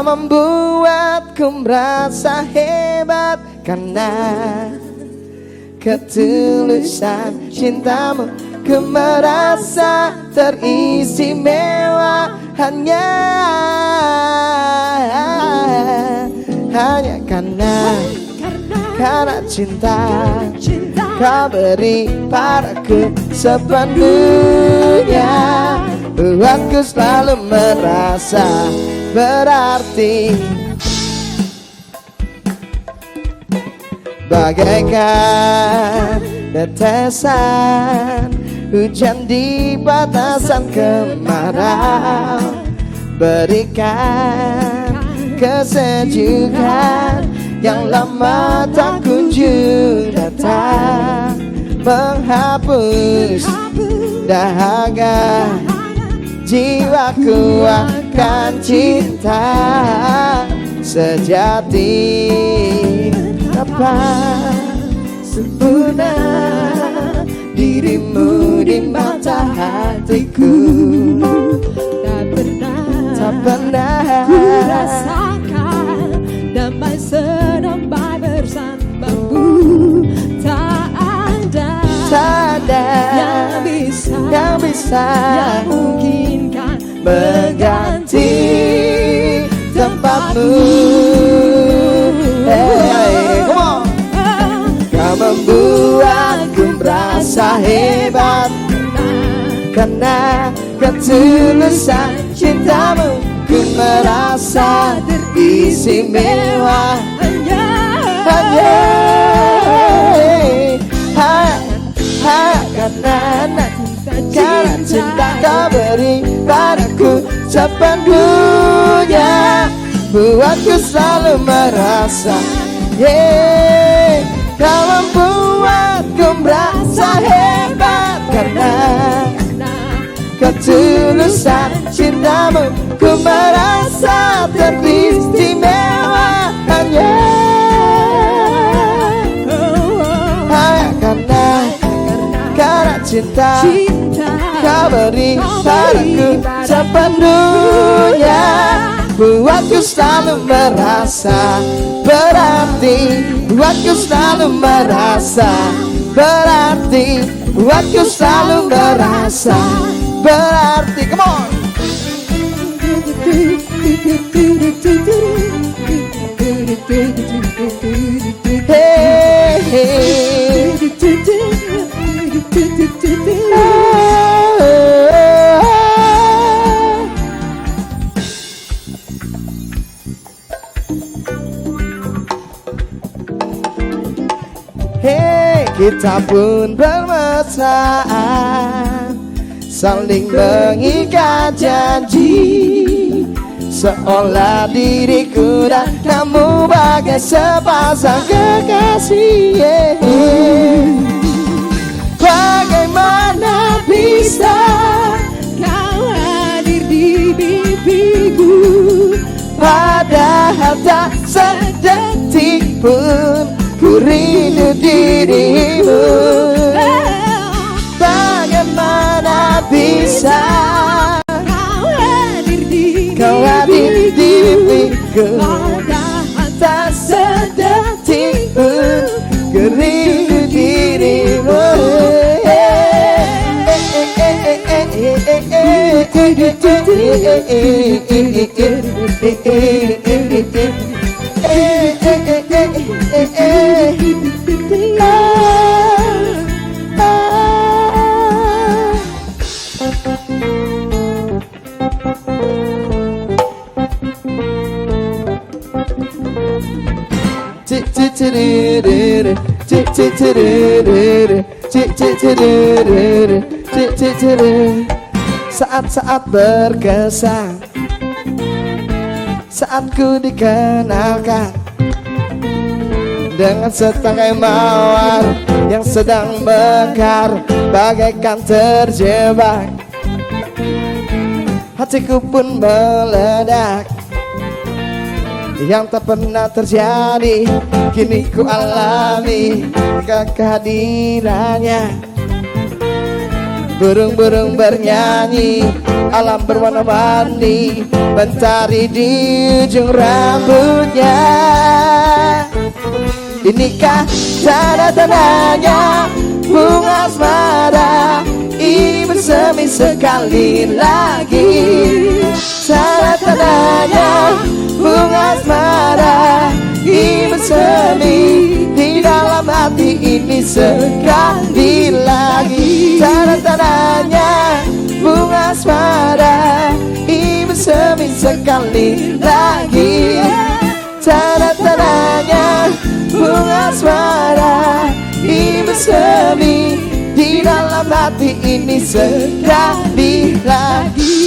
membuatku merasa hebat karena ketulusan cintamu. Ku merasa teristimewa hanya karena cinta kau beri padaku sepenuhnya. Buatku selalu merasa berarti, bagaikan tetesan hujan di batasan kemarau. Berikan kesejukan yang lama tak kunjung datang, menghapus dahaga jiwaku akan cinta sejati. Apa sempurna dirimu di mata hatiku, tak pernah ku rasakan damai senambai bersamamu. Tak ada yang bisa yang mungkinkan mengganti tempatmu. Hey, come on. Kau membuatku merasa hebat karena ketulusan cintamu. Ku merasa teristimewa hanya karena cinta kau beri padaku sepenuhnya. Buatku selalu merasa, kau membuatku merasa hebat karena ketulusan cintamu. Ku merasa teristimewa hanya karena cinta kau beri padaku sepenuhnya. Buatku selalu merasa berarti, buatku selalu merasa berarti, buatku selalu merasa berarti. Come on. Hey, hey. Hey, kita pun bermesraan, saling mengikat janji, seolah diriku dan kamu bagai sepasang kekasih. Bagaimana bisa kau hadir di mimpiku, padahal tak sedetik pun ku rindu dirimu. Bagaimana bisa kau hadir di mimpiku, padahal tak sedetik pun ku rindu dirimu. Saat-saat berkesan, saat ku dikenalkan dengan setangkai mawar yang sedang mekar, bagaikan terjebak. Hatiku pun meledak, yang tak pernah terjadi kini ku alami kehadirannya. Burung-burung bernyanyi alam berwarna-warni mentari di ujung rambutnya. Inikah tanda-tandanya bunga asmara ini bersemi sekali lagi. Tanda-tandanya bunga asmara ini bersemi di dalam hati ini sekali lagi. Tanda-tandanya bunga asmara ini bersemi sekali lagi. Tanda-tandanya bunga asmara ini bersemi di dalam hati ini sekali lagi.